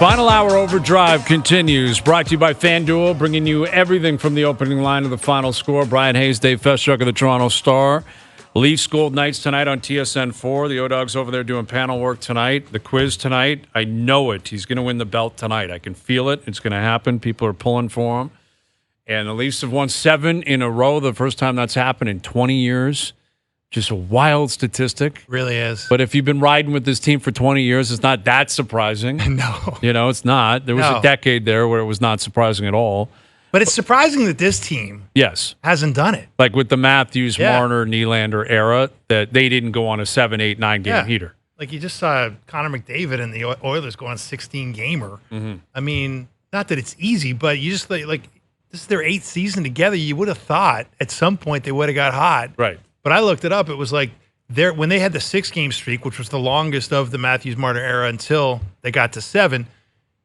Final hour OverDrive continues. Brought to you by FanDuel, bringing you everything from the opening line to the final score. Bryan Hayes, Dave Feschuk of the Toronto Star. Leafs Gold Knights tonight on TSN4. The O-Dogs over there doing panel work tonight. The quiz tonight. I know it. He's going to win the belt tonight. I can feel it. It's going to happen. People are pulling for him. And the Leafs have won 7 in a row. The first time that's happened in 20 years. Just a wild statistic. Really is. But if you've been riding with this team for 20 years, it's not that surprising. No. It's not. There was a decade there where it was not surprising at all. But it's surprising that this team hasn't done it. Like with the Matthews, Marner, Nylander era, that they didn't go on a 7, 8, 9-game heater. Like you just saw Connor McDavid and the Oilers go on a 16-gamer. Mm-hmm. I mean, not that it's easy, but you just like this is their 8th season together. You would have thought at some point they would have got hot. Right. But I looked it up. It was like when they had the 6-game streak, which was the longest of the Matthews-Marner era until they got to 7,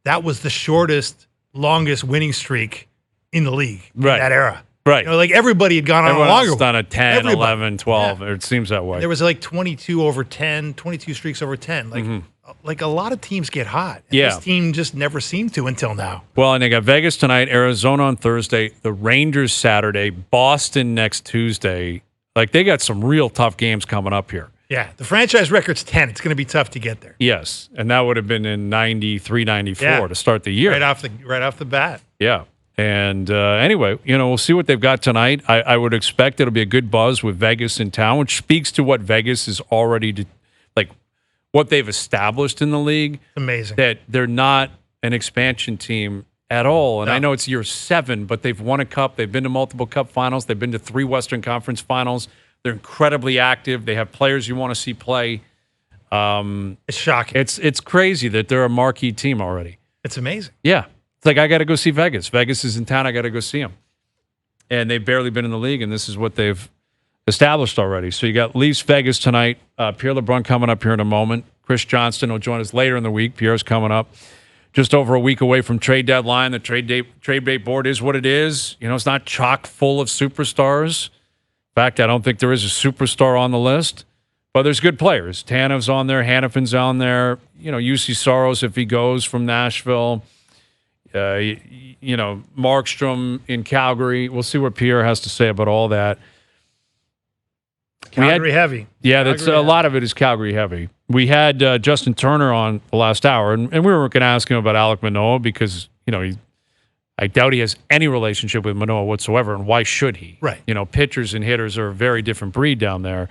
that was the shortest, longest winning streak in the league in that era. Right. Like everybody had gone on a longer one. Everyone's done a 10, 11, 12. It seems that way. There was like 22 over 10, 22 streaks over 10. Like a lot of teams get hot. And this team just never seemed to until now. Well, and they got Vegas tonight, Arizona on Thursday, the Rangers Saturday, Boston next Tuesday. Like, they got some real tough games coming up here. Yeah, the franchise record's 10. It's going to be tough to get there. Yes, and that would have been in 93, 94 to start the year. Right off the bat. Yeah. And anyway, we'll see what they've got tonight. I would expect it'll be a good buzz with Vegas in town, which speaks to what Vegas is already, what they've established in the league. Amazing. That they're not an expansion team at all. And I know it's year 7, but they've won a cup. They've been to multiple cup finals. They've been to 3 Western Conference finals. They're incredibly active. They have players you want to see play. It's shocking. It's crazy that they're a marquee team already. It's amazing. Yeah. It's like, I got to go see Vegas. Vegas is in town. I got to go see them. And they've barely been in the league, and this is what they've established already. So you got Leafs Vegas tonight. Pierre LeBrun coming up here in a moment. Chris Johnston will join us later in the week. Pierre's coming up. Just over a week away from trade deadline. The trade date board is what it is. It's not chock full of superstars. In fact, I don't think there is a superstar on the list. But there's good players. Tanev's on there. Hannafin's on there. UC Soros if he goes from Nashville. Markstrom in Calgary. We'll see what Pierre has to say about all that. Calgary heavy. Yeah, a lot of it is Calgary heavy. We had Justin Turner on the last hour, and we weren't going to ask him about Alek Manoah because, I doubt he has any relationship with Manoah whatsoever, and why should he? Right. Pitchers and hitters are a very different breed down there.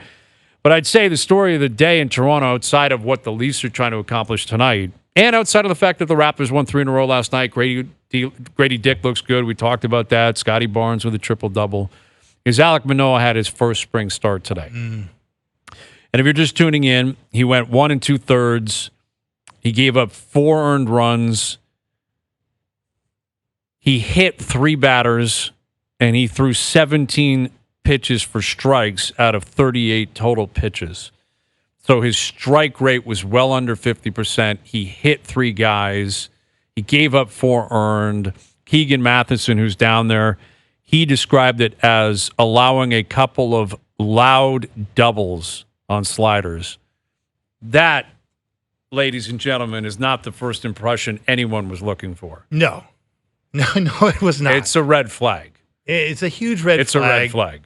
But I'd say the story of the day in Toronto, outside of what the Leafs are trying to accomplish tonight, and outside of the fact that the Raptors won 3 in a row last night, Grady Dick looks good. We talked about that. Scotty Barnes with a triple-double. Is Alek Manoah had his first spring start today. And if you're just tuning in, he went 1 2/3. He gave up 4 earned runs. He hit 3 batters, and he threw 17 pitches for strikes out of 38 total pitches. So his strike rate was well under 50%. He hit 3 guys. He gave up 4 earned. Keegan Matheson, who's down there, he described it as allowing a couple of loud doubles on sliders. That, ladies and gentlemen, is not the first impression anyone was looking for. No, it was not. It's a red flag. It's a huge red flag. It's a red flag.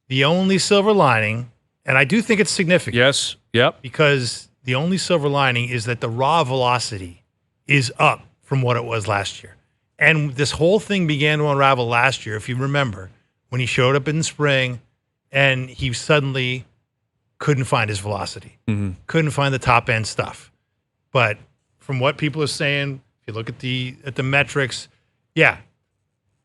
The only silver lining, and I do think it's significant. Yes, yep. Because the only silver lining is that the raw velocity is up from what it was last year. And this whole thing began to unravel last year, if you remember, when he showed up in the spring and he suddenly couldn't find his velocity, couldn't find the top end stuff. But from what people are saying, if you look at the metrics,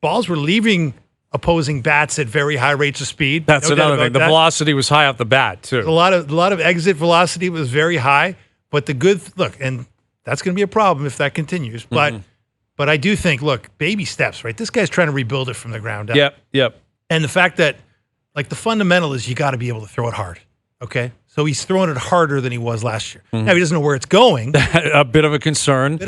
balls were leaving opposing bats at very high rates of speed. That's another thing. The velocity was high off the bat too. A lot of exit velocity was very high. But the good look, and that's going to be a problem if that continues. But I do think, look, baby steps, right? This guy's trying to rebuild it from the ground up. Yep. And the fact that, the fundamental is you got to be able to throw it hard, okay? So he's throwing it harder than he was last year. Now, he doesn't know where it's going. A bit of a concern.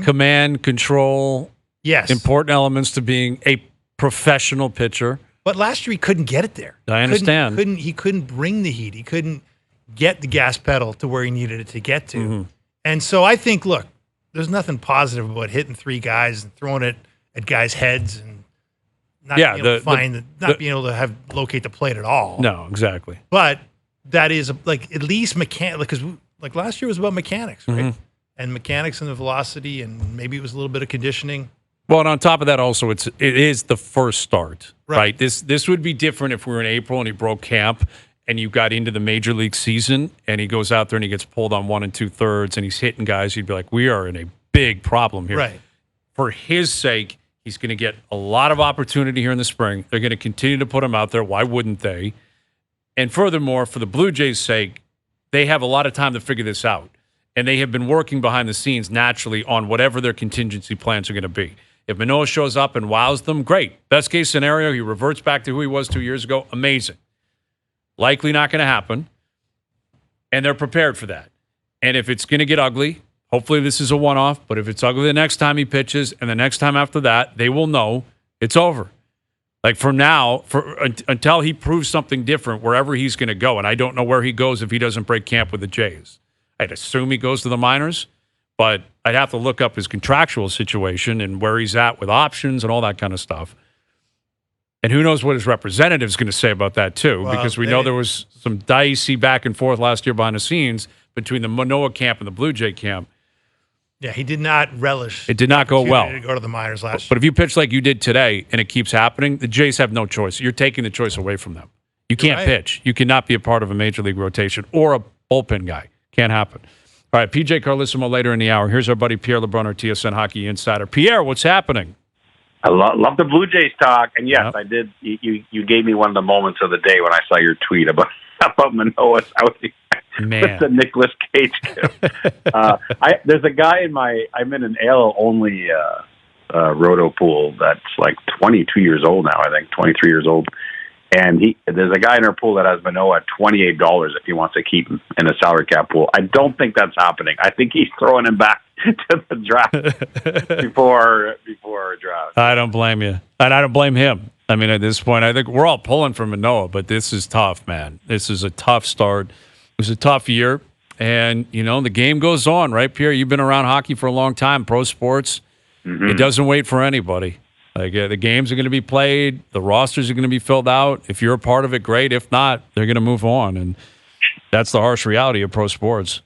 Command, control. Yes. Important elements to being a professional pitcher. But last year he couldn't get it there. I understand. He couldn't bring the heat. He couldn't get the gas pedal to where he needed it to get to. And so I think, look, there's nothing positive about hitting three guys and throwing it at guys' heads and not being able to locate the plate at all. No, exactly. But that is at least because last year was about mechanics, right? Mm-hmm. And mechanics and the velocity, and maybe it was a little bit of conditioning. Well, and on top of that, also it is the first start, right? This would be different if we were in April and he broke camp and you got into the major league season and he goes out there and he gets pulled on 1 2/3 and he's hitting guys. You'd be like, we are in a big problem here. Right. For his sake, he's going to get a lot of opportunity here in the spring. They're going to continue to put him out there. Why wouldn't they? And furthermore, for the Blue Jays' sake, they have a lot of time to figure this out. And they have been working behind the scenes naturally on whatever their contingency plans are going to be. If Manoah shows up and wows them, great. Best case scenario, he reverts back to who he was 2 years ago. Amazing. Likely not going to happen. And they're prepared for that. And if it's going to get ugly, hopefully this is a one-off, but if it's ugly the next time he pitches and the next time after that, they will know it's over. Like from now, until he proves something different wherever he's going to go, and I don't know where he goes if he doesn't break camp with the Jays. I'd assume he goes to the minors, but I'd have to look up his contractual situation and where he's at with options and all that kind of stuff. And who knows what his representative's going to say about that, too, because we know there was some dicey back and forth last year behind the scenes between the Manoah camp and the Blue Jay camp. Yeah, he did not relish. It did not go well. To go to the minors last year. But if you pitch like you did today and it keeps happening, the Jays have no choice. You're taking the choice away from them. You can't pitch. You cannot be a part of a major league rotation or a bullpen guy. Can't happen. All right, PJ Carlesimo later in the hour. Here's our buddy Pierre LeBrun, our TSN Hockey Insider. Pierre, what's happening? I love the Blue Jays talk, and yes, I did. You gave me one of the moments of the day when I saw your tweet about Manoah outing with the Nicolas Cage. There's a guy I'm in an AL only roto pool that's like 22 years old now. I think 23 years old. And there's a guy in our pool that has Manoah at $28 if he wants to keep him in a salary cap pool. I don't think that's happening. I think he's throwing him back to the draft before draft. I don't blame you. And I don't blame him. I mean, at this point, I think we're all pulling for Manoah, but this is tough, man. This is a tough start. It was a tough year. And, the game goes on, right, Pierre? You've been around hockey for a long time, pro sports. Mm-hmm. It doesn't wait for anybody. Like the games are going to be played, the rosters are going to be filled out. If you're a part of it, great. If not, they're going to move on, and that's the harsh reality of pro sports.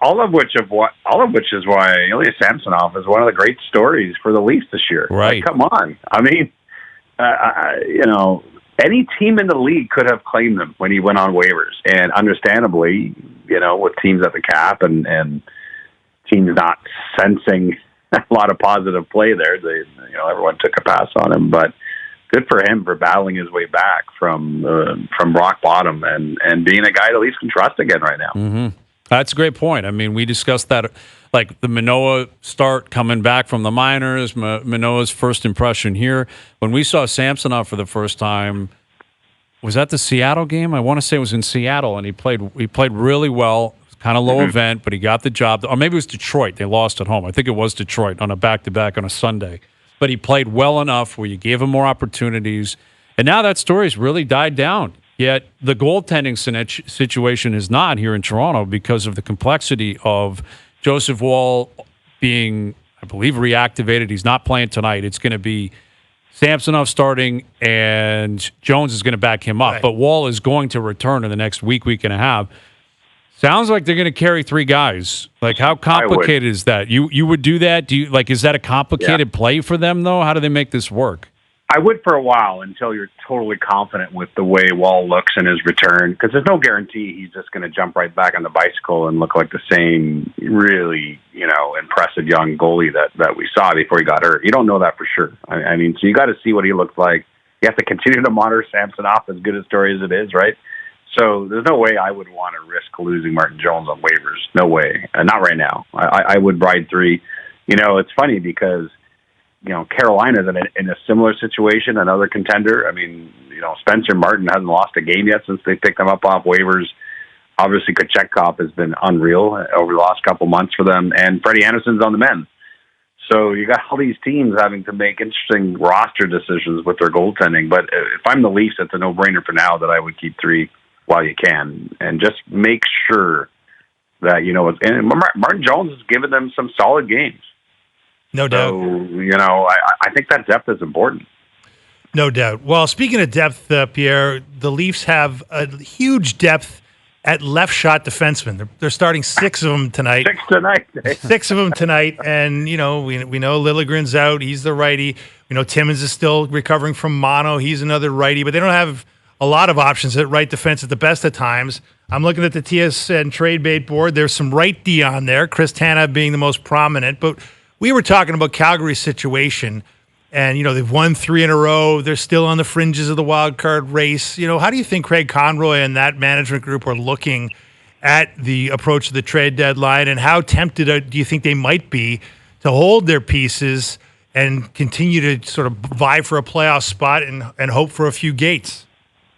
All of which is why Ilya Samsonov is one of the great stories for the Leafs this year. Right? Like, come on, I mean, any team in the league could have claimed him when he went on waivers, and understandably, with teams at the cap and teams not sensing a lot of positive play there. Everyone took a pass on him, but good for him for battling his way back from rock bottom and being a guy the Leafs can trust again right now. Mm-hmm. That's a great point. I mean, we discussed that, like the Manoah start coming back from the minors, Manoah's first impression here. When we saw Samsonov for the first time, was that the Seattle game? I want to say it was in Seattle, and he played really well. Kind of low event, but he got the job. Or maybe it was Detroit. They lost at home. I think it was Detroit on a back-to-back on a Sunday. But he played well enough where you gave him more opportunities. And now that story's really died down. Yet the goaltending situation is not here in Toronto because of the complexity of Joseph Woll being, I believe, reactivated. He's not playing tonight. It's going to be Samsonov starting, and Jones is going to back him up. Right. But Woll is going to return in the next week and a half. Sounds like they're going to carry three guys. Like, how complicated is that? You would do that? Is that a complicated play for them, though? How do they make this work? I would for a while until you're totally confident with the way Woll looks in his return, because there's no guarantee he's just going to jump right back on the bicycle and look like the same really, impressive young goalie that we saw before he got hurt. You don't know that for sure. I mean, so you got to see what he looks like. You have to continue to monitor Samsonov, as good a story as it is, right? So there's no way I would want to risk losing Martin Jones on waivers. No way. Not right now. I would ride three. It's funny because, Carolina's in a similar situation, another contender. I mean, Spencer Martin hasn't lost a game yet since they picked him up off waivers. Obviously, Kochetkov has been unreal over the last couple months for them, and Freddie Anderson's on the men. So you got all these teams having to make interesting roster decisions with their goaltending. But if I'm the Leafs, it's a no-brainer for now that I would keep three while you can, and just make sure that, and Martin Jones has given them some solid games. No doubt. So, I think that depth is important. No doubt. Well, speaking of depth, Pierre, the Leafs have a huge depth at left shot defensemen. They're starting 6 of them tonight. 6 tonight. 6 of them tonight. And, we know Liljegren's out. He's the righty. We know Timmins is still recovering from mono. He's another righty. But they don't have a lot of options at right defense at the best of times. I'm looking at the TSN trade bait board. There's some right D on there, Chris Tanev being the most prominent. But we were talking about Calgary's situation. And, they've won 3 in a row. They're still on the fringes of the wild card race. How do you think Craig Conroy and that management group are looking at the approach of the trade deadline? And how tempted do you think they might be to hold their pieces and continue to sort of vie for a playoff spot and hope for a few gates?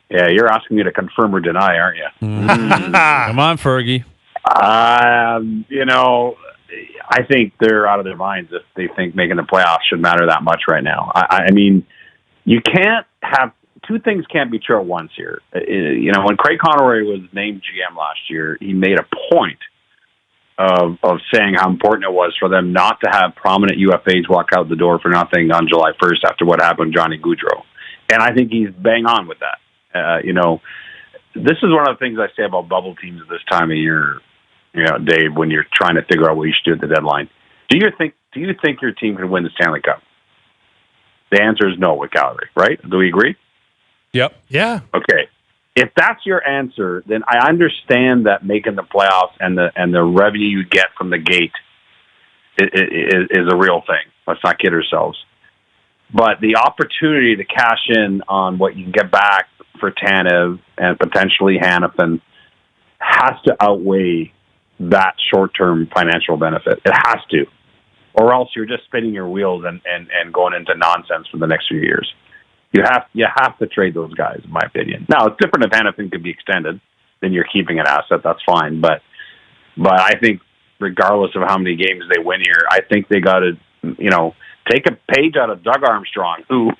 Yeah, you're asking me to confirm or deny, aren't you? Come on, Fergie. I think they're out of their minds if they think making the playoffs should matter that much right now. I mean, you can't have two things can't be true at once here. When Craig Conroy was named GM last year, he made a point of saying how important it was for them not to have prominent UFAs walk out the door for nothing on July 1st after what happened to Johnny Gaudreau. And I think he's bang on with that. This is one of the things I say about bubble teams at this time of year. Dave, when you're trying to figure out what you should do at the deadline, do you think your team can win the Stanley Cup? The answer is no with Calgary, right? Do we agree? Yep. Yeah. Okay. If that's your answer, then I understand that making the playoffs and the revenue you get from the gate is a real thing. Let's not kid ourselves. But the opportunity to cash in on what you can get back for Tanev and potentially Hannafin has to outweigh that short-term financial benefit. It has to. Or else you're just spinning your wheels and going into nonsense for the next few years. You have to trade those guys, in my opinion. Now, it's different if Hannafin could be extended, then you're keeping an asset, that's fine. But I think regardless of how many games they win here, I think they got to, take a page out of Doug Armstrong, who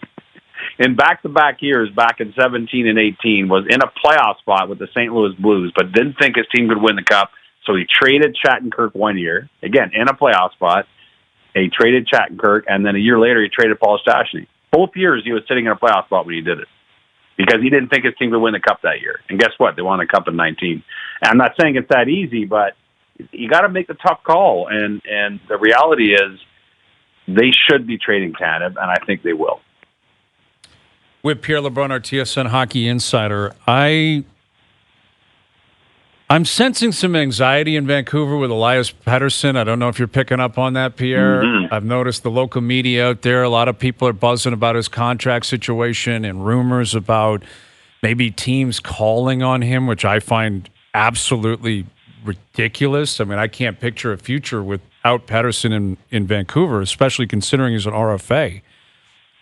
in back-to-back years, back in 17 and 18, was in a playoff spot with the St. Louis Blues, but didn't think his team could win the Cup. So he traded Shattenkirk 1 year, again, in a playoff spot. He traded Shattenkirk, and then a year later he traded Paul Stastny. Both years he was sitting in a playoff spot when he did it because he didn't think his team would win the Cup that year. And guess what? They won the Cup in 19. And I'm not saying it's that easy, but you got to make the tough call. And the reality is they should be trading Tanev, and I think they will. With Pierre LeBrun, our TSN hockey insider, I'm sensing some anxiety in Vancouver with Elias Pettersson. I don't know if you're picking up on that, Pierre. Mm-hmm. I've noticed the local media out there, a lot of people are buzzing about his contract situation and rumors about maybe teams calling on him, which I find absolutely ridiculous. I mean, I can't picture a future without Pettersson in Vancouver, especially considering he's an RFA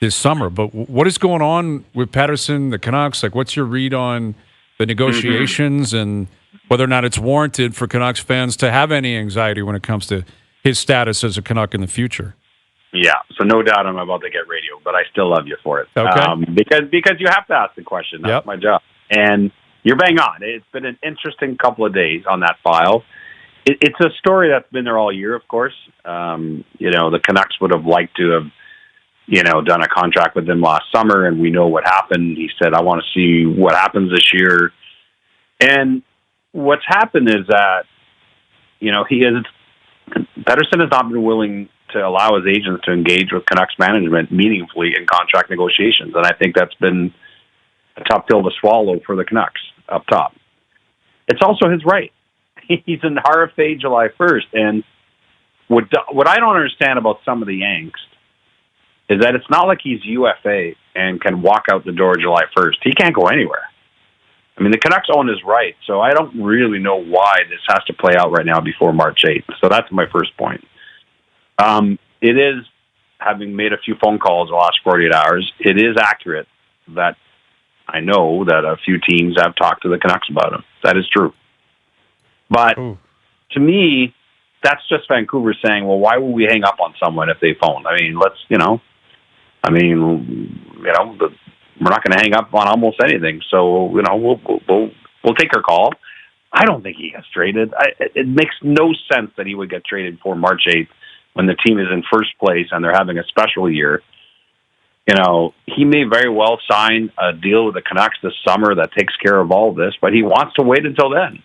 this summer. But what is going on with Pettersson, the Canucks? Like, what's your read on the negotiations and whether or not it's warranted for Canucks fans to have any anxiety when it comes to his status as a Canuck in the future? Yeah, so no doubt I'm about to get radio, but I still love you for it. Okay. Because you have to ask the question. That's my job. And you're bang on. It's been an interesting couple of days on that file. It's a story that's been there all year, of course. The Canucks would have liked to have, done a contract with him last summer, and we know what happened. He said, I want to see what happens this year. And what's happened is that, Pettersson has not been willing to allow his agents to engage with Canucks management meaningfully in contract negotiations. And I think that's been a tough pill to swallow for the Canucks up top. It's also his right. He's in RFA July 1st. And what I don't understand about some of the angst is that it's not like he's UFA and can walk out the door July 1st. He can't go anywhere. I mean, the Canucks own his right, so I don't really know why this has to play out right now before March 8th. So that's my first point. It is, having made a few phone calls the last 48 hours, it is accurate that I know that a few teams have talked to the Canucks about him. That is true. But to me, that's just Vancouver saying, well, why would we hang up on someone if they phone? I mean, we're not going to hang up on almost anything. So, we'll take her call. I don't think he gets traded. It makes no sense that he would get traded for March 8th when the team is in first place and they're having a special year. You know, he may very well sign a deal with the Canucks this summer that takes care of all of this, but he wants to wait until then.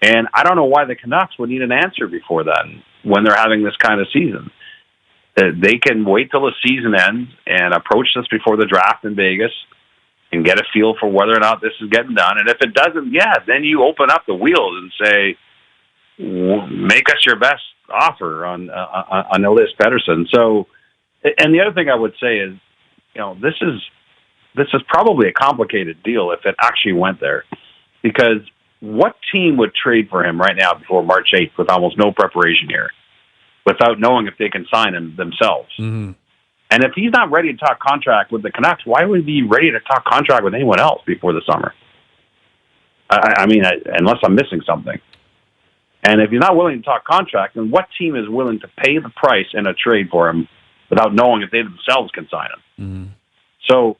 And I don't know why the Canucks would need an answer before then when they're having this kind of season. They can wait till the season ends and approach this before the draft in Vegas and get a feel for whether or not this is getting done. And if it doesn't, then you open up the wheels and say, make us your best offer on Elias Pettersson. So, and the other thing I would say is, you know, this is probably a complicated deal if it actually went there, because what team would trade for him right now before March 8th with almost no preparation here, without knowing if they can sign him themselves? Mm-hmm. And if he's not ready to talk contract with the Canucks, why would he be ready to talk contract with anyone else before the summer? I mean, unless I'm missing something. And if he's not willing to talk contract, then what team is willing to pay the price in a trade for him without knowing if they themselves can sign him? Mm-hmm. So,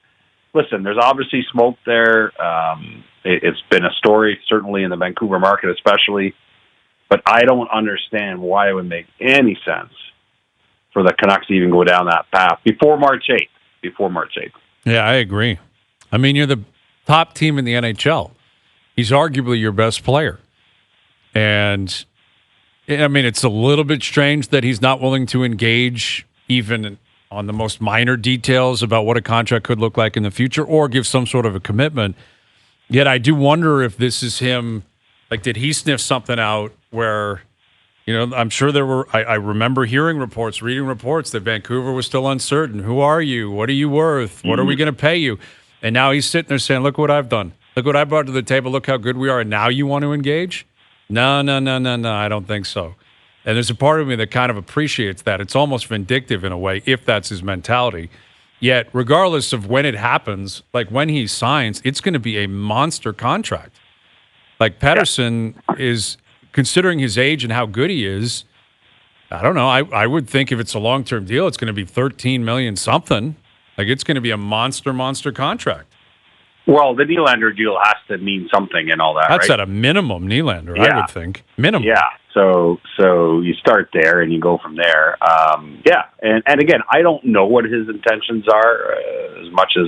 listen, there's obviously smoke there. It's been a story, certainly in the Vancouver market especially. But I don't understand why it would make any sense for the Canucks to even go down that path before March 8th. Yeah, I agree. I mean, you're the top team in the NHL. He's arguably your best player. And, I mean, it's a little bit strange that he's not willing to engage even on the most minor details about what a contract could look like in the future or give some sort of a commitment. Yet I do wonder if this is him. Like, did he sniff something out where, you know, I'm sure there were, I remember hearing reports, reading reports that Vancouver was still uncertain. Who are you? What are you worth? What are we going to pay you? And now he's sitting there saying, look what I've done. Look what I brought to the table. Look how good we are. And now you want to engage? No, I don't think so. And there's a part of me that kind of appreciates that. It's almost vindictive in a way, if that's his mentality. Yet, regardless of when it happens, like when he signs, it's going to be a monster contract. Like Pettersson is, considering his age and how good he is, I don't know. I would think if it's a long-term deal, it's going to be $13 million something. Like it's going to be a monster contract. Well, the Nylander deal has to mean something and all that. That's right? At a minimum, Nylander, I would think. Minimum. Yeah. So you start there and you go from there. And again, I don't know what his intentions are as much as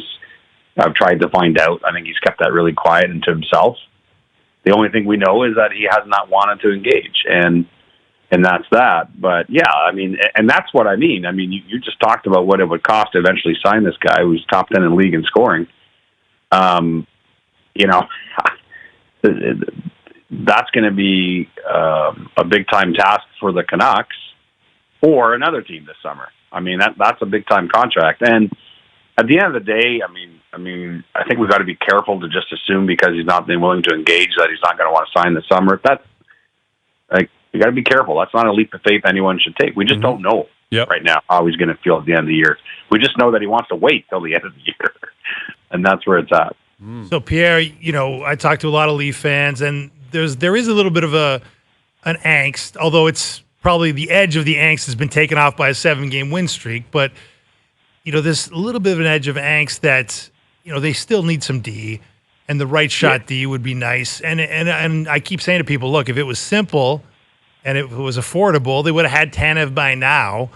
I've tried to find out. I think he's kept that really quiet and to himself. The only thing we know is that he has not wanted to engage, and that's that. But yeah, I mean, and that's what I mean. I mean, you just talked about what it would cost to eventually sign this guy who's top 10 in the league in scoring. You know, that's going to be a big time task for the Canucks or another team this summer. I mean, that's a big time contract. And at the end of the day, I mean, I think we've got to be careful to just assume because he's not been willing to engage that he's not going to want to sign this summer. That's like, you got to be careful. That's not a leap of faith anyone should take. We just don't know right now how he's going to feel at the end of the year. We just know that he wants to wait till the end of the year, and that's where it's at. So Pierre, you know, I talked to a lot of Leaf fans, and there is a little bit of an angst, although it's probably the edge of the angst has been taken off by a 7-game win streak. But you know, there's a little bit of an edge of angst that, you know, they still need some D, and the right shot D would be nice. And I keep saying to people, look, if it was simple and if it was affordable, they would have had Tanev by now.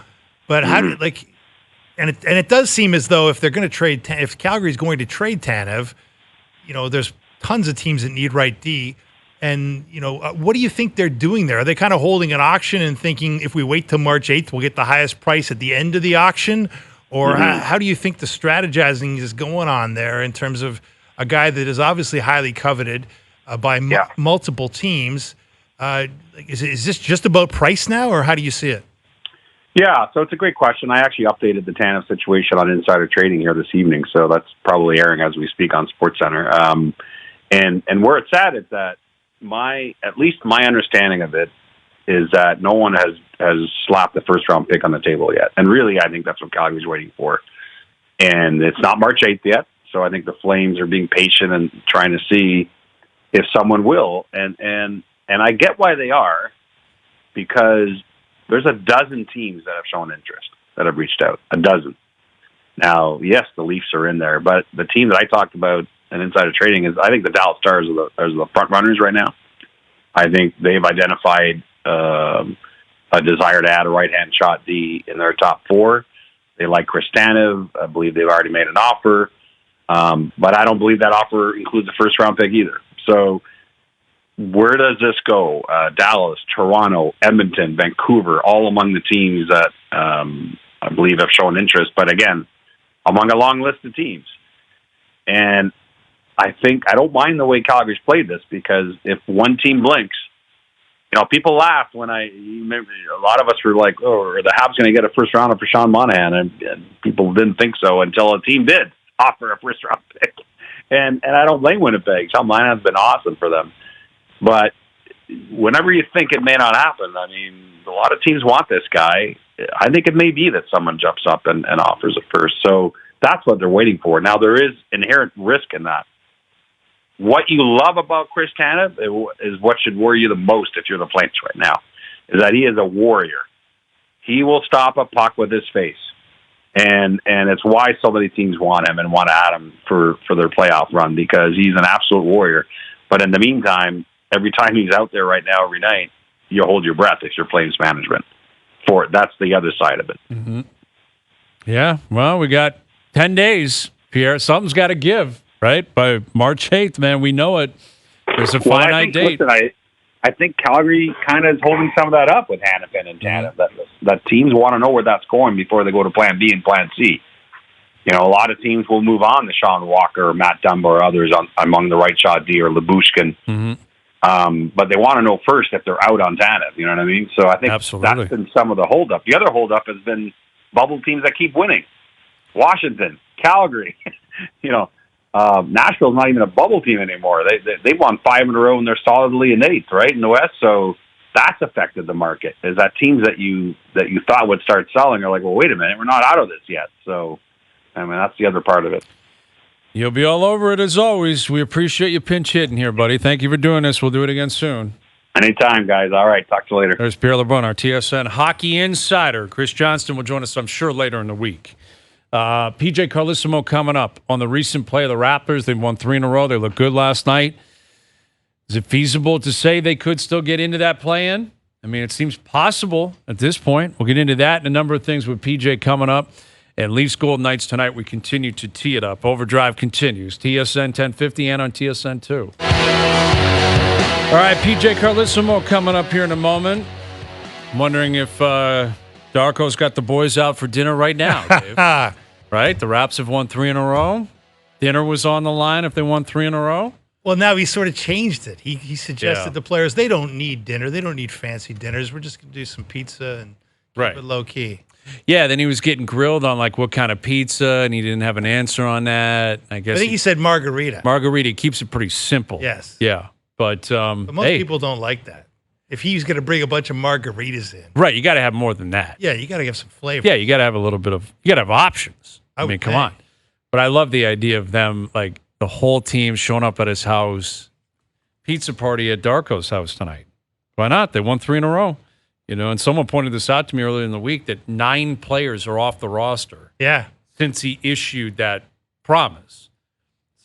But how do it does seem as though if they're going to trade, if Calgary's going to trade Tanev, you know, there's tons of teams that need right D. And, you know, what do you think they're doing there? Are they kind of holding an auction and thinking if we wait till March 8th, we'll get the highest price at the end of the auction? Or how do you think the strategizing is going on there in terms of a guy that is obviously highly coveted by multiple teams? Is this just about price now, or how do you see it? Yeah, so it's a great question. I actually updated the Tanev situation on Insider Trading here this evening, so that's probably airing as we speak on SportsCenter. And where it's at is that at least my understanding of it is that no one has slapped the first round pick on the table yet. And really, I think that's what Calgary's waiting for. And it's not March 8th yet, so I think the Flames are being patient and trying to see if someone will. And I get why they are, because there's a dozen teams that have shown interest, that have reached out. A dozen. Now, yes, the Leafs are in there, but the team that I talked about in Insider Trading is, I think the Dallas Stars are the front runners right now. I think they've identified a desire to add a right-hand shot D in their top four. They like Chris Tanev. I believe they've already made an offer. But I don't believe that offer includes a first-round pick either. So where does this go? Dallas, Toronto, Edmonton, Vancouver, all among the teams that I believe have shown interest. But again, among a long list of teams. And I don't mind the way Calgary's played this, because if one team blinks, people laughed when a lot of us were like, oh, are the Habs going to get a first rounder for Sean Monahan? And people didn't think so until a team did offer a first round pick. And I don't blame Winnipeg. Sean Monahan's been awesome for them. But whenever you think it may not happen, I mean, a lot of teams want this guy. I think it may be that someone jumps up and offers it first. So that's what they're waiting for. Now, there is inherent risk in that. What you love about Chris Tanev is what should worry you the most if you're the Flames right now, is that he is a warrior. He will stop a puck with his face. And it's why so many teams want him and want to add him for their playoff run, because he's an absolute warrior. But in the meantime, every time he's out there right now, every night, you hold your breath if you're Flames management. That's the other side of it. Mm-hmm. Yeah, well, we got 10 days, Pierre. Something's got to give. Right? By March 8th, man, we know it. There's a finite date. Listen, I think Calgary kind of is holding some of that up with Hanifin and Tanev. That teams want to know where that's going before they go to Plan B and Plan C. A lot of teams will move on to Sean Walker or Matt Dunbar or others among the right shot D or Labushkin. Mm-hmm. But they want to know first if they're out on Tanev. You know what I mean? So I think that's been some of the holdup. The other holdup has been bubble teams that keep winning. Washington, Calgary, Nashville's not even a bubble team anymore. They won 5 in a row and they're solidly in 8th, right, in the West. So that's affected the market. Is that teams that you thought would start selling are like, well, wait a minute, we're not out of this yet. So, I mean, that's the other part of it. You'll be all over it as always. We appreciate you pinch hitting here, buddy. Thank you for doing this. We'll do it again soon. Anytime, guys. All right, talk to you later. There's Pierre LeBrun, our TSN hockey insider. Chris Johnston will join us, I'm sure, later in the week. PJ Carlesimo coming up on the recent play of the Raptors. They've won 3 in a row. They looked good last night. Is it feasible to say they could still get into that play-in? I mean, it seems possible at this point. We'll get into that and a number of things with PJ coming up. And Leafs Golden Knights tonight, we continue to tee it up. Overdrive continues. TSN 1050 and on TSN 2. All right, PJ Carlesimo coming up here in a moment. I'm wondering if Darko's got the boys out for dinner right now, Dave. Right? The Raps have won 3 in a row. Dinner was on the line if they won 3 in a row. Well, now he sort of changed it. He suggested the players, they don't need dinner. They don't need fancy dinners. We're just going to do some pizza and keep it low-key. Yeah, then he was getting grilled on, like, what kind of pizza, and he didn't have an answer on that. I think he said margarita. Margarita keeps it pretty simple. Yes. Yeah. But most people don't like that. If he's going to bring a bunch of margaritas in. Right, you got to have more than that. Yeah, you got to have some flavor. Yeah, you got to have a little bit of, you got to have options. I mean, come on. But I love the idea of them, like, the whole team showing up at his house, pizza party at Darko's house tonight. Why not? They won 3 in a row. And someone pointed this out to me earlier in the week that 9 players are off the roster. Yeah. Since he issued that promise.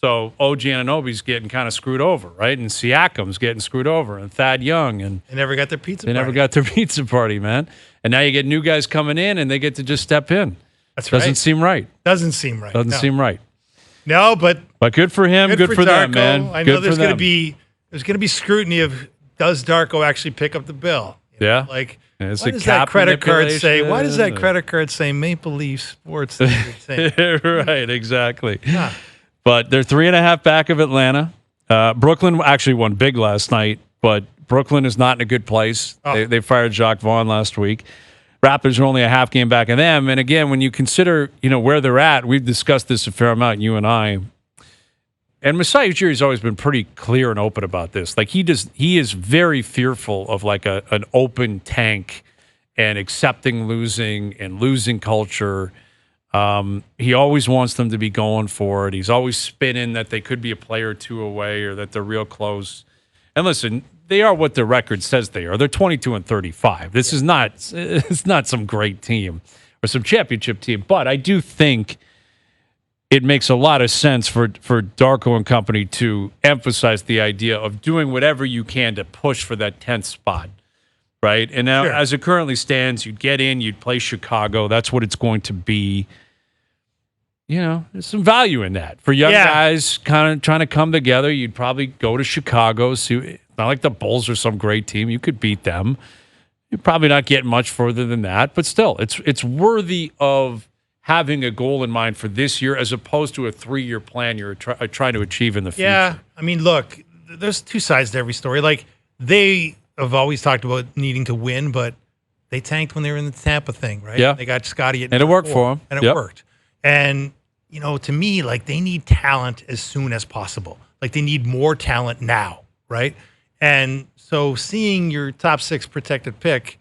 So OG Anunoby's getting kind of screwed over, right? And Siakam's getting screwed over, and Thad Young, and they never got their pizza. They never got their pizza party, man. And now you get new guys coming in, and they get to just step in. That's right. Doesn't seem right. Doesn't seem right. Doesn't seem right. No, but good for him. Good for them, man. I know there's going to be scrutiny of, does Darko actually pick up the bill? Yeah. Like, why does that credit card say? Why does that credit card say Maple Leaf Sports? Right, exactly. Yeah. But they're 3.5 back of Atlanta. Brooklyn actually won big last night, but Brooklyn is not in a good place. Oh. They fired Jacques Vaughn last week. Raptors are only a half game back of them. And again, when you consider, where they're at, we've discussed this a fair amount, you and I. And Masai Ujiri's always been pretty clear and open about this. Like, he is very fearful of like an open tank and accepting losing and losing culture. He always wants them to be going for it. He's always spinning that they could be a player or two away or that they're real close. And listen, they are what their record says they are. They're 22-35. This is not some great team or some championship team. But I do think it makes a lot of sense for Darko and company to emphasize the idea of doing whatever you can to push for that 10th spot, right? And now, as it currently stands, you'd get in, you'd play Chicago. That's what it's going to be. You know, there's some value in that. For young guys kind of trying to come together, you'd probably go to Chicago. See, not like the Bulls are some great team. You could beat them. You're probably not getting much further than that, but still, it's worthy of having a goal in mind for this year as opposed to a 3-year plan you're trying to achieve in the future. Yeah, I mean, look, there's two sides to every story. Like, they have always talked about needing to win, but they tanked when they were in the Tampa thing, right? Yeah. They got Scotty at and it worked for them. And it worked. And, you know, to me, like, they need talent as soon as possible. Like, they need more talent now, right? And so seeing your top 6 protected pick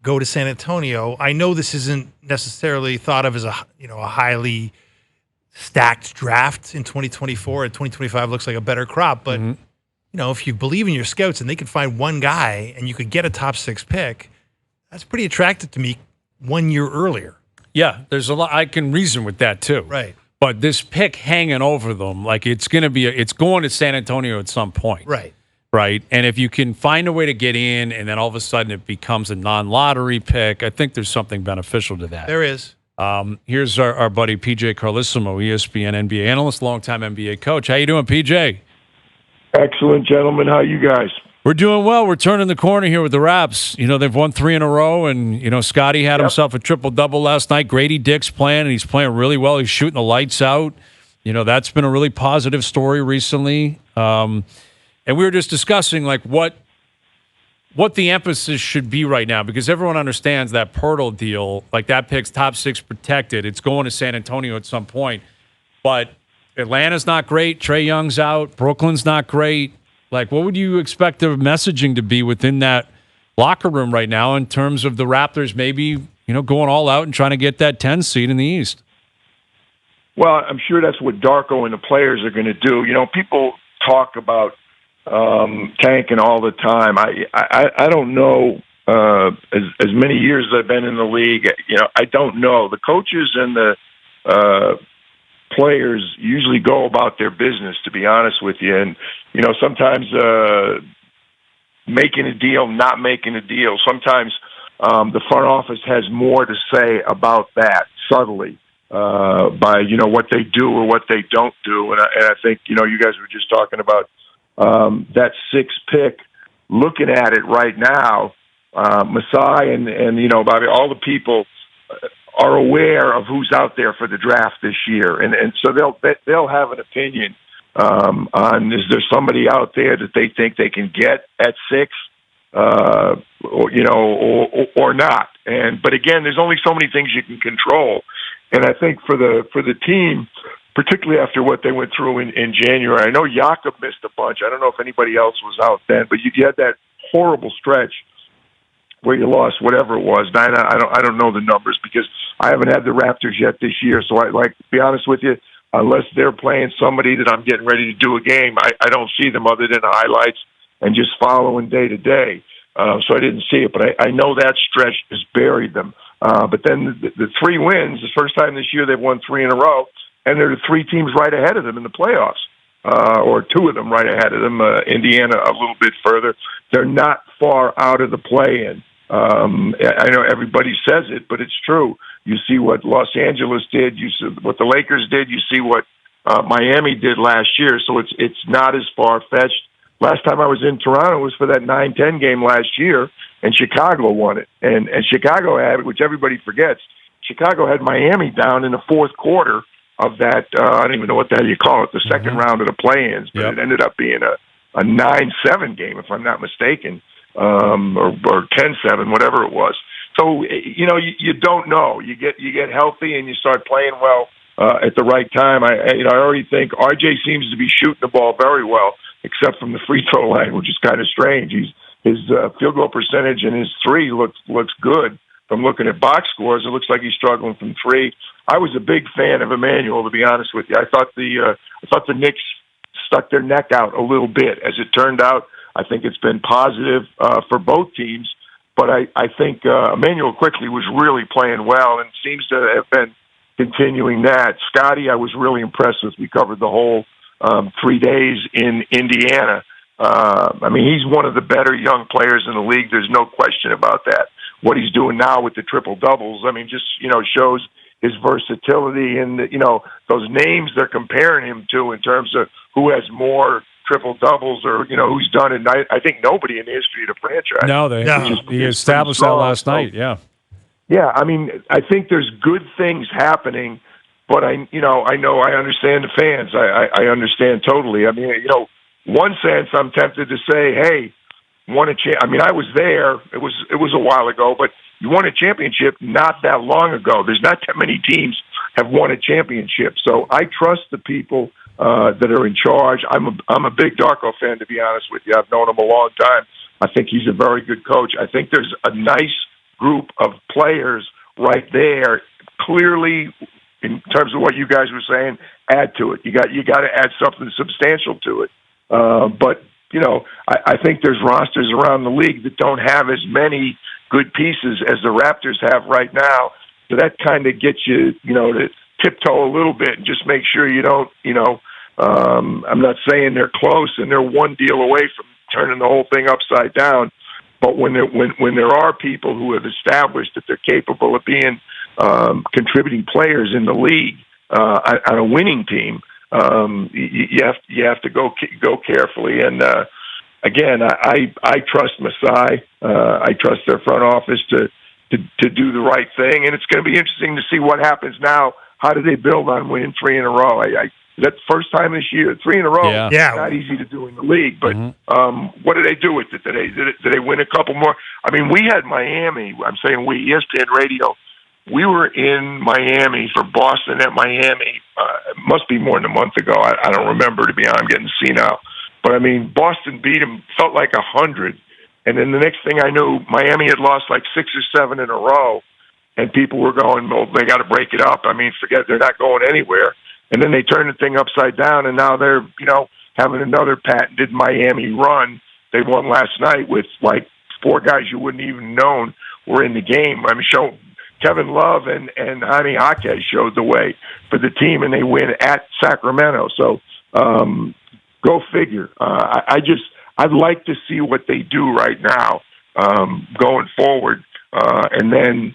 go to San Antonio, I know this isn't necessarily thought of as a highly stacked draft in 2024, and 2025 looks like a better crop. But you know, if you believe in your scouts and they could find one guy and you could get a top 6 pick, that's pretty attractive to me 1 year earlier. Yeah, there's a lot. I can reason with that too. Right. But this pick hanging over them, like it's going to San Antonio at some point. Right. Right. And if you can find a way to get in and then all of a sudden it becomes a non-lottery pick, I think there's something beneficial to that. There is. Here's our buddy PJ Carlesimo, ESPN NBA analyst, longtime NBA coach. How you doing, PJ? Excellent, gentlemen. How you guys? We're doing well. We're turning the corner here with the Raps. You know, they've won 3 in a row, and, you know, Scotty had himself a triple-double last night. Grady Dick's playing, and he's playing really well. He's shooting the lights out. You know, that's been a really positive story recently. And we were just discussing, like, what the emphasis should be right now, because everyone understands that Pirtle deal, like that pick's top 6 protected. It's going to San Antonio at some point. But Atlanta's not great. Trae Young's out. Brooklyn's not great. Like, what would you expect the messaging to be within that locker room right now in terms of the Raptors maybe, you know, going all out and trying to get that 10 seed in the East? Well, I'm sure that's what Darko and the players are going to do. You know, people talk about tanking all the time. I don't know, as many years as I've been in the league, you know, I don't know. The coaches and the players usually go about their business, to be honest with you. And, you know, sometimes making a deal, not making a deal. Sometimes the front office has more to say about that subtly by, you know, what they do or what they don't do. And I think, you know, you guys were just talking about that 6th pick. Looking at it right now, Masai and you know, Bobby, all the people are aware of who's out there for the draft this year, and so they'll have an opinion on, is there somebody out there that they think they can get at 6, or, you know, or not. But again, there's only so many things you can control, and I think for the team, particularly after what they went through in January, I know Jakob missed a bunch. I don't know if anybody else was out then, but you had that horrible stretch where you lost whatever it was. I don't know the numbers because I haven't had the Raptors yet this year. So to be honest with you, unless they're playing somebody that I'm getting ready to do a game, I don't see them other than the highlights and just following day to day. So I didn't see it, but I know that stretch just buried them. But then the 3 wins, the first time this year they've won 3 in a row, and there are 3 teams right ahead of them in the playoffs, or 2 of them right ahead of them. Indiana a little bit further. They're not far out of the play-in. I know everybody says it, but it's true. You see what Los Angeles did. You see what the Lakers did. You see what Miami did last year. So it's not as far-fetched. Last time I was in Toronto was for that 9-10 game last year, and Chicago won it. And Chicago had, which everybody forgets, Chicago had Miami down in the fourth quarter of that, I don't even know what the hell you call it, the second round of the play-ins, but it ended up being a 9-7 game, if I'm not mistaken, or 10-7, whatever it was. So, you know, you don't know. You get healthy and you start playing well at the right time. I already think RJ seems to be shooting the ball very well, except from the free throw line, which is kind of strange. His field goal percentage and his 3 looks good. From looking at box scores, it looks like he's struggling from 3. I was a big fan of Emmanuel, to be honest with you. I thought the Knicks stuck their neck out a little bit. As it turned out, I think it's been positive for both teams. But I think Emmanuel quickly was really playing well and seems to have been continuing that. Scotty, I was really impressed with. We covered the whole 3 days in Indiana. I mean, he's one of the better young players in the league. There's no question about that. What he's doing now with the triple doubles, I mean, just, shows his versatility and, those names they're comparing him to in terms of who has more triple doubles or, who's done it. I think nobody in the history of the franchise. No, he established that last night. Yeah. Yeah. I mean, I think there's good things happening, but I understand the fans. I understand totally. I mean, one sense I'm tempted to say, hey, I mean, I was there. It was a while ago, but you won a championship not that long ago. There's not that many teams have won a championship. So I trust the people that are in charge. I'm a big Darko fan, to be honest with you. I've known him a long time. I think he's a very good coach. I think there's a nice group of players right there. Clearly, in terms of what you guys were saying, add to it. You got to add something substantial to it. But I think there's rosters around the league that don't have as many good pieces as the Raptors have right now. So that kind of gets you, to tiptoe a little bit and just make sure you don't, I'm not saying they're close and they're one deal away from turning the whole thing upside down. But when there are people who have established that they're capable of being contributing players in the league on a winning team, you have to go carefully. And again, I trust Masai. I trust their front office to do the right thing, and it's going to be interesting to see what happens now. How do they build on winning 3 in a row? That's the first time this year, 3 in a row. Yeah. It's not easy to do in the league, but what did they do with it? Did they win a couple more? I mean, we had Miami. I'm saying we, ESPN Radio. We were in Miami for Boston at Miami. It must be more than a month ago. I don't remember, to be honest. I'm getting senile. But, I mean, Boston beat them, felt like 100. And then the next thing I knew, Miami had lost like 6 or 7 in a row. And people were going, well, they got to break it up. I mean, forget, they're not going anywhere. And then they turned the thing upside down, and now they're, having another patented Miami run. They won last night with like 4 guys you wouldn't even known were in the game. I mean, Kevin Love and Hani Ake showed the way for the team, and they win at Sacramento. So go figure. I'd like to see what they do right now going forward, and then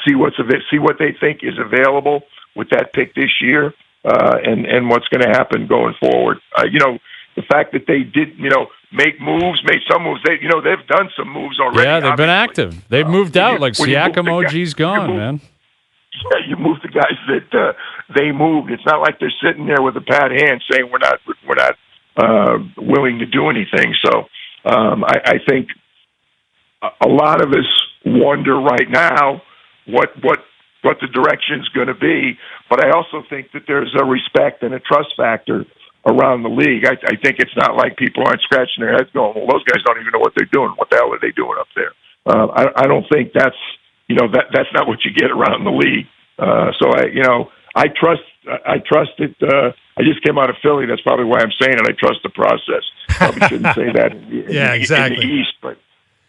see what they think is available with that pick this year, and what's going to happen going forward. The fact that they did, made some moves. They've done some moves already. Yeah, they've been active. They've moved out. Like Siakam OG's gone, man. Yeah, you move the guys that they moved. It's not like they're sitting there with a pad hand saying we're not willing to do anything. So I think a lot of us wonder right now what the direction's going to be. But I also think that there's a respect and a trust factor around the league. I think it's not like people aren't scratching their heads going, well, those guys don't even know what they're doing. What the hell are they doing up there? I don't think that's not what you get around the league. So I trust it. I just came out of Philly. That's probably why I'm saying it. I trust the process. Probably shouldn't say that in the East, but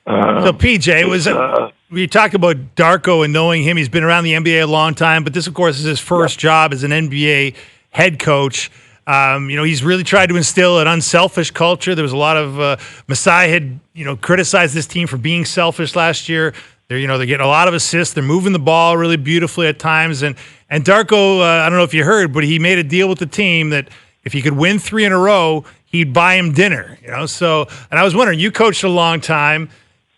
so PJ, we talked about Darko and knowing him. He's been around the NBA a long time, but this, of course, is his first job as an NBA head coach. He's really tried to instill an unselfish culture. There was a lot of Masai had criticized this team for being selfish last year. They're getting a lot of assists. They're moving the ball really beautifully at times. And Darko, I don't know if you heard, but he made a deal with the team that if he could win 3 in a row, he'd buy him dinner. So, and I was wondering, you coached a long time.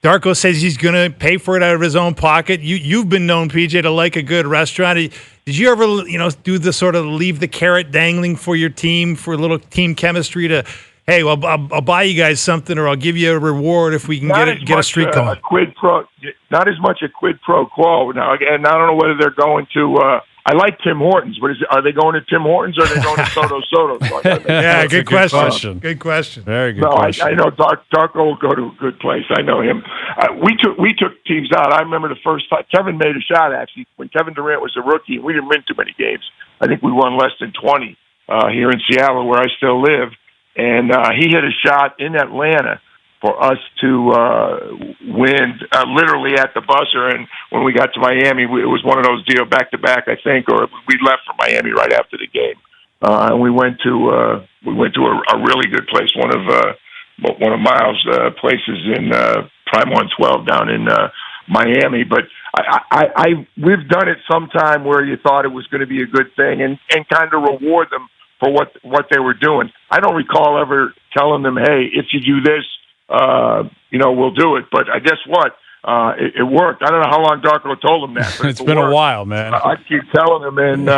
Darko says he's going to pay for it out of his own pocket. You've been known, PJ, to like a good restaurant. Did you ever, do the sort of leave the carrot dangling for your team for a little team chemistry to, hey, well, I'll buy you guys something or I'll give you a reward if we can get a streak going? Not as much a quid pro quo. Now, again, I don't know whether they're going to. I like Tim Hortons, but are they going to Tim Hortons or are they going to Soto? Yeah, good question. Good question. Very good question. I know Darko will go to a good place. I know him. We took teams out. I remember the first time Kevin made a shot, actually, when Kevin Durant was a rookie. We didn't win too many games. I think we won less than 20 here in Seattle, where I still live. And he hit a shot in Atlanta for us to win literally at the buzzer. And when we got to Miami, it was one of those deals back-to-back, I think, or we left for Miami right after the game. And we went to a really good place, one of Miles' places in Prime 112 down in Miami. But we've done it sometime where you thought it was going to be a good thing and kind of reward them for what they were doing. I don't recall ever telling them, hey, if you do this, we'll do it. But I guess what? It worked. I don't know how long Darko told them that. But It's been a while, man. I keep telling them, and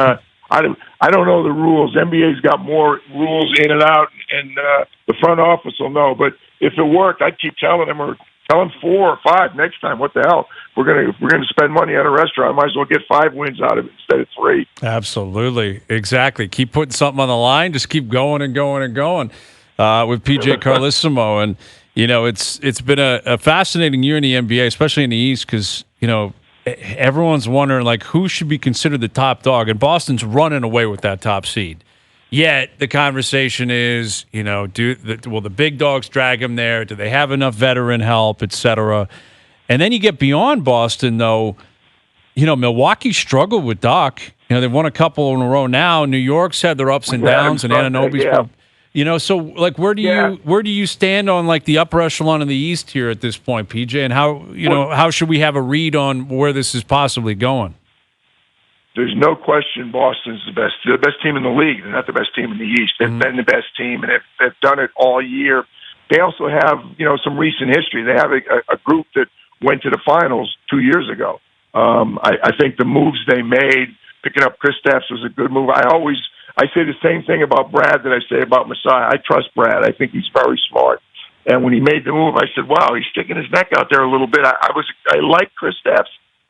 I don't know the rules. NBA's got more rules in and out, and the front office will know. But if it worked, I'd keep telling them, or tell them 4 or 5 next time. What the hell? If we're gonna spend money at a restaurant, I might as well get 5 wins out of it instead of 3. Absolutely, exactly. Keep putting something on the line. Just keep going and going and going with PJ Carlesimo. And it's been a fascinating year in the NBA, especially in the East, because everyone's wondering like who should be considered the top dog, and Boston's running away with that top seed. Yet the conversation is, will the big dogs drag them there? Do they have enough veteran help, et cetera? And then you get beyond Boston, though. Milwaukee struggled with Doc. They've won a couple in a row now. New York's had their ups and downs, and Anunoby's been. So like, where do you stand on like the upper echelon of the East here at this point, PJ? And how should we have a read on where this is possibly going? There's no question Boston's the best team in the league. They're not the best team in the East. They've been the best team, and they've done it all year. They also have, some recent history. They have a group that went to the finals 2 years ago. I think the moves they made, picking up Chris Tanev was a good move. I say the same thing about Brad that I say about Masai. I trust Brad. I think he's very smart. And when he made the move, I said, wow, he's sticking his neck out there a little bit. I like Chris Tanev.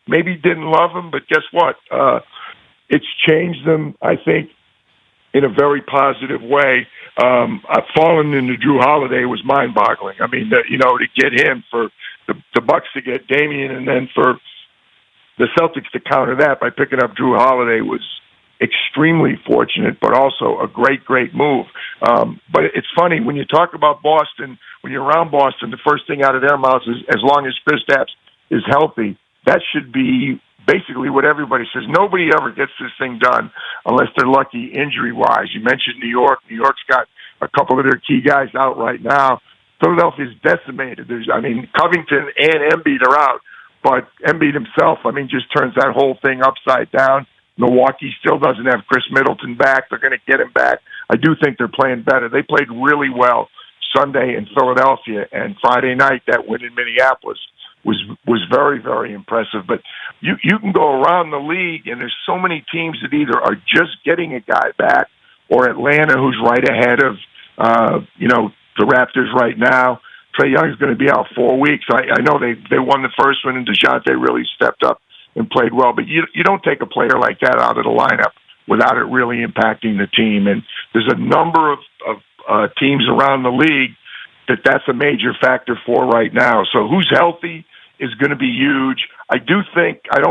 Maybe didn't love him, but guess what? It's changed them, I think, in a very positive way. Falling into Drew Holiday was mind-boggling. I mean, to get him, for the Bucks to get Damian, and then for the Celtics to counter that by picking up Drew Holiday was extremely fortunate, but also a great, great move. But it's funny, when you talk about Boston, when you're around Boston, the first thing out of their mouths is, as long as Kristaps is healthy, that should be basically what everybody says. Nobody ever gets this thing done unless they're lucky injury-wise. You mentioned New York. New York's got a couple of their key guys out right now. Philadelphia's decimated. Covington and Embiid are out, but Embiid himself, just turns that whole thing upside down. Milwaukee still doesn't have Chris Middleton back. They're going to get him back. I do think they're playing better. They played really well Sunday in Philadelphia, and Friday night, that win in Minneapolis was very, very impressive. But you can go around the league, and there's so many teams that either are just getting a guy back, or Atlanta, who's right ahead of the Raptors right now. Trae Young's going to be out 4 weeks. I know they won the first one, and DeJounte really stepped up and played well. But you don't take a player like that out of the lineup without it really impacting the team. And there's a number of teams around the league that's a major factor for right now. So who's healthy is going to be huge. I don't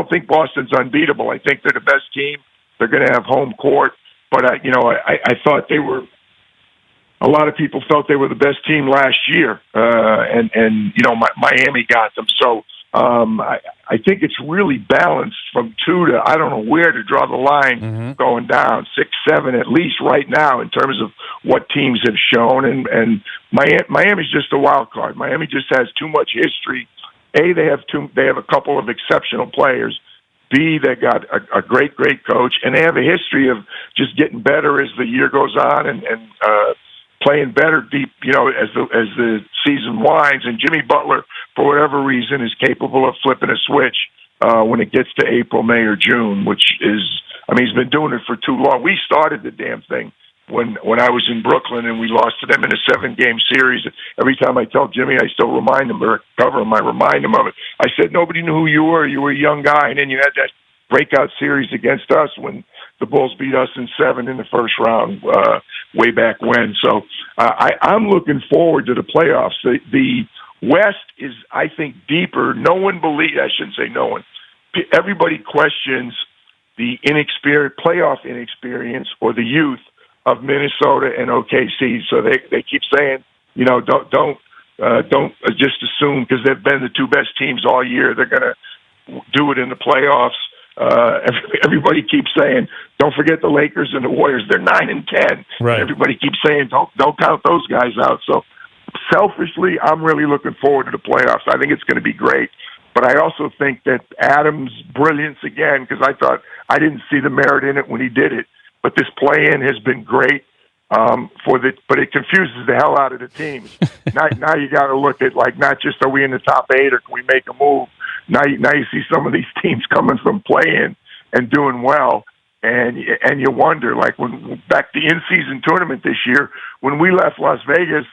think Boston's unbeatable. I think they're the best team. They're going to have home court. But I thought they were. A lot of people felt they were the best team last year, and Miami got them. So I think it's really balanced from 2 to, I don't know where to draw the line, going down 6, 7 at least right now in terms of what teams have shown. And Miami's just a wild card. Miami just has too much history. A, they have a couple of exceptional players. B, they got a great, great coach, and they have a history of just getting better as the year goes on and playing better deep, as the season winds. And Jimmy Butler, for whatever reason, is capable of flipping a switch when it gets to April, May, or June, which is, he's been doing it for too long. We started the damn thing when I was in Brooklyn, and we lost to them in a 7-game series. Every time I tell Jimmy, I still remind him, or cover him, I remind him of it. I said, nobody knew who you were. You were a young guy, and then you had that breakout series against us when the Bulls beat us in 7 in the first round way back when. So I'm looking forward to the playoffs. The West is, I think, deeper. I shouldn't say no one. Everybody questions the playoff inexperience or the youth of Minnesota and OKC. So they keep saying, don't don't just assume because they've been the two best teams all year, they're going to do it in the playoffs. Everybody keeps saying, don't forget the Lakers and the Warriors. They're 9 and 10. Right. Everybody keeps saying, don't count those guys out. So selfishly, I'm really looking forward to the playoffs. I think it's going to be great. But I also think that Adams' brilliance again, because I didn't see the merit in it when he did it. But this play-in has been great. But it confuses the hell out of the teams. Now you got to look at not just are we in the top 8 or can we make a move. Now you see some of these teams coming from play-in and doing well, and you wonder when back the in-season tournament this year when we left Las Vegas.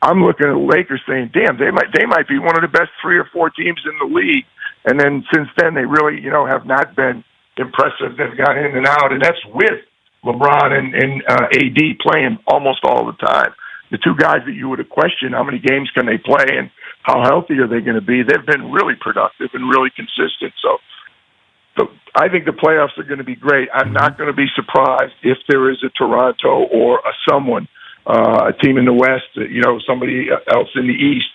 I'm looking at the Lakers saying, "Damn, they might be one of the best 3 or 4 teams in the league." And then since then they really have not been impressive. They've gone in and out, and that's with LeBron and AD playing almost all the time. The two guys that you would have questioned how many games can they play and how healthy are they going to be, they've been really productive and really consistent. So I think the playoffs are going to be great. I'm not going to be surprised if there is a Toronto or a team in the West, somebody else in the East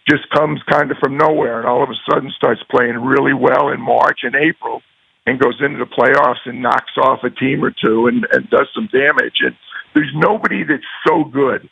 just comes kind of from nowhere and all of a sudden starts playing really well in March and April and goes into the playoffs and knocks off a team or two and does some damage. And there's nobody that's so good.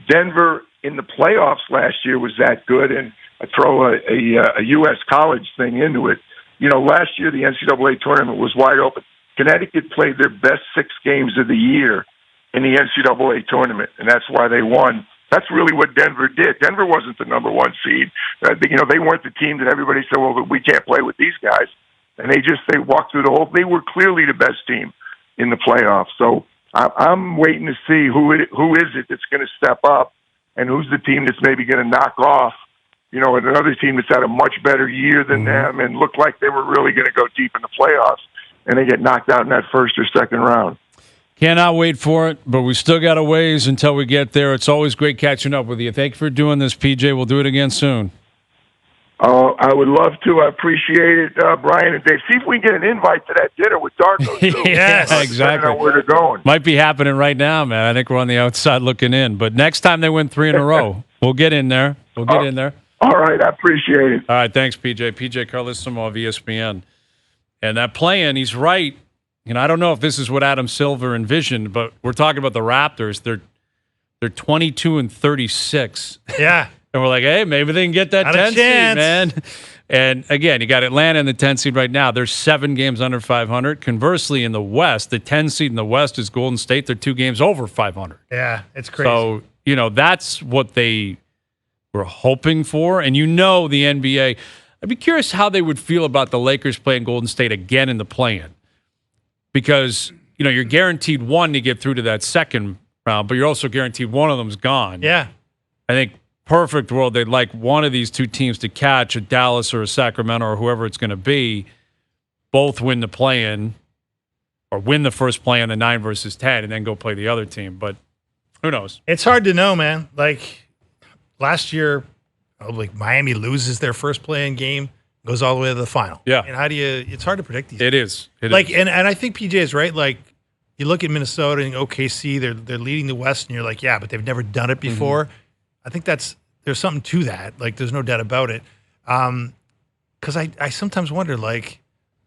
Denver in the playoffs last year was that good, and I throw a U.S. college thing into it. Last year the NCAA tournament was wide open. Connecticut played their best 6 games of the year in the NCAA tournament, and that's why they won. That's really what Denver did. Denver wasn't the number 1 seed. They weren't the team that everybody said, well, we can't play with these guys. And they walked through the whole. They were clearly the best team in the playoffs. So I'm waiting to see who is it that's going to step up, and who's the team that's maybe going to knock off, another team that's had a much better year than them and looked like they were really going to go deep in the playoffs, and they get knocked out in that first or second round. Cannot wait for it, but we still got a ways until we get there. It's always great catching up with you. Thank you for doing this, PJ. We'll do it again soon. I would love to. I appreciate it, Bryan and Dave. See if we can get an invite to that dinner with Darko, too. Yes, exactly. I know where they're going. Might be happening right now, man. I think we're on the outside looking in. But next time they win 3 in a row, we'll get in there. We'll get in there. All right, I appreciate it. All right, thanks, PJ. PJ Carlesimo of ESPN. And that play-in, he's right. I don't know if this is what Adam Silver envisioned, but we're talking about the Raptors. They're 22 and 36. Yeah. And we're like, hey, maybe they can get that 10 seed, man. And again, you got Atlanta in the 10 seed right now. They're 7 games under 500. Conversely, in the West, the 10 seed in the West is Golden State. They're 2 games over 500. Yeah, it's crazy. So, that's what they were hoping for. And the NBA, I'd be curious how they would feel about the Lakers playing Golden State again in the play-in. Because, you're guaranteed 1 to get through to that second round, but you're also guaranteed 1 of them's gone. Yeah. I think perfect world, they'd like one of these 2 teams to catch a Dallas or a Sacramento or whoever it's going to be, both win the play-in or win the first play-in, the 9 versus 10, and then go play the other team. But who knows? It's hard to know, man. Last year, Miami loses their first play-in game, goes all the way to the final. Yeah. And it's hard to predict these. It is. And I think PJ is right. You look at Minnesota and OKC, they're leading the West, and you're like, yeah, but they've never done it before. Mm-hmm. I think there's something to that. There's no doubt about it. Because I sometimes wonder,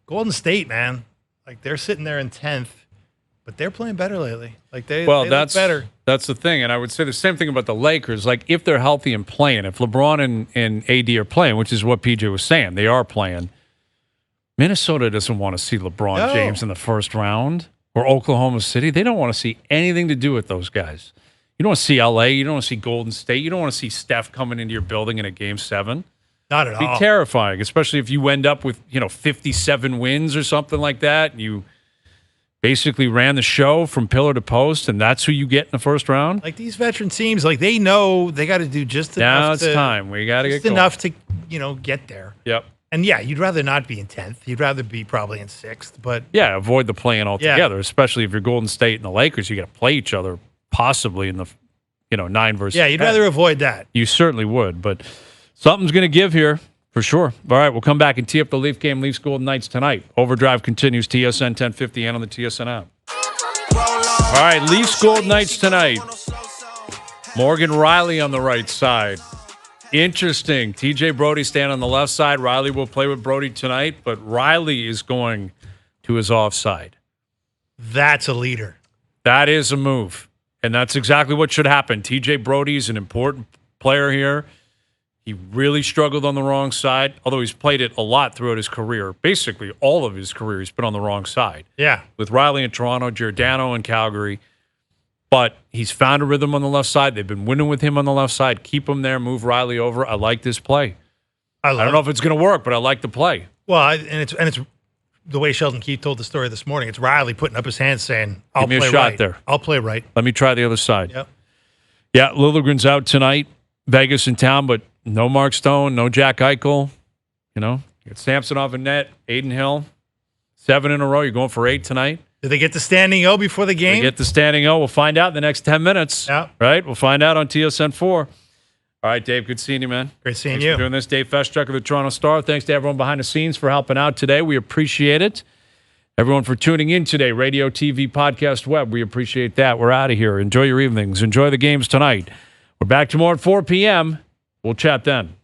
Golden State, man, they're sitting there in 10th, but they're playing better lately. They look better. That's the thing. And I would say the same thing about the Lakers. If they're healthy and playing, if LeBron and AD are playing, which is what PJ was saying, they are playing, Minnesota doesn't want to see LeBron James in the first round, or Oklahoma City. They don't want to see anything to do with those guys. You don't want to see LA. You don't want to see Golden State. You don't want to see Steph coming into your building in a Game 7. Not at all. It'd be terrifying, especially if you end up with 57 wins or something like that. And you basically ran the show from pillar to post, and that's who you get in the first round. These veteran teams, they know they got to do just enough. Now it's time. We got to get going. Enough to get there. Yep. And yeah, you'd rather not be in 10th. You'd rather be probably in 6th. But yeah, avoid the play-in altogether. Especially if you're Golden State and the Lakers, you got to play each other possibly in the 9 versus 10. Yeah, you'd rather avoid that. You certainly would, but something's going to give here for sure. All right, we'll come back and tee up the Leaf game, Leafs Golden Knights tonight. OverDrive continues, TSN 1050 and on the TSN app. All right, Leafs Golden Knights tonight. Morgan Riley on the right side. Interesting. TJ Brody staying on the left side. Riley will play with Brody tonight, but Riley is going to his offside. That's a leader. That is a move. And that's exactly what should happen. TJ Brody is an important player here. He really struggled on the wrong side, although he's played it a lot throughout his career. Basically, all of his career, he's been on the wrong side. Yeah. With Riley in Toronto, Giordano in Calgary. But he's found a rhythm on the left side. They've been winning with him on the left side. Keep him there. Move Riley over. I like this play. I don't know if it's going to work, but I like the play. Well, and it's the way Sheldon Keefe told the story this morning. It's Riley putting up his hands saying, "I'll Give me play a shot right. there. I'll play right." Let me try the other side. Yep. Yeah, Liljegren's out tonight. Vegas in town, but no Mark Stone, no Jack Eichel. You know, you got Samsonov in net, Aiden Hill. 7 in a row. You're going for 8 tonight. Did they get the standing O before the game? They get the standing O. We'll find out in the next 10 minutes. Yeah. Right? We'll find out on TSN 4. All right, Dave, good seeing you, man. Great seeing Thanks you. for doing this. Dave Feschuk of the Toronto Star. Thanks to everyone behind the scenes for helping out today. We appreciate it. Everyone for tuning in today, radio, TV, podcast, web. We appreciate that. We're out of here. Enjoy your evenings. Enjoy the games tonight. We're back tomorrow at 4 p.m. We'll chat then.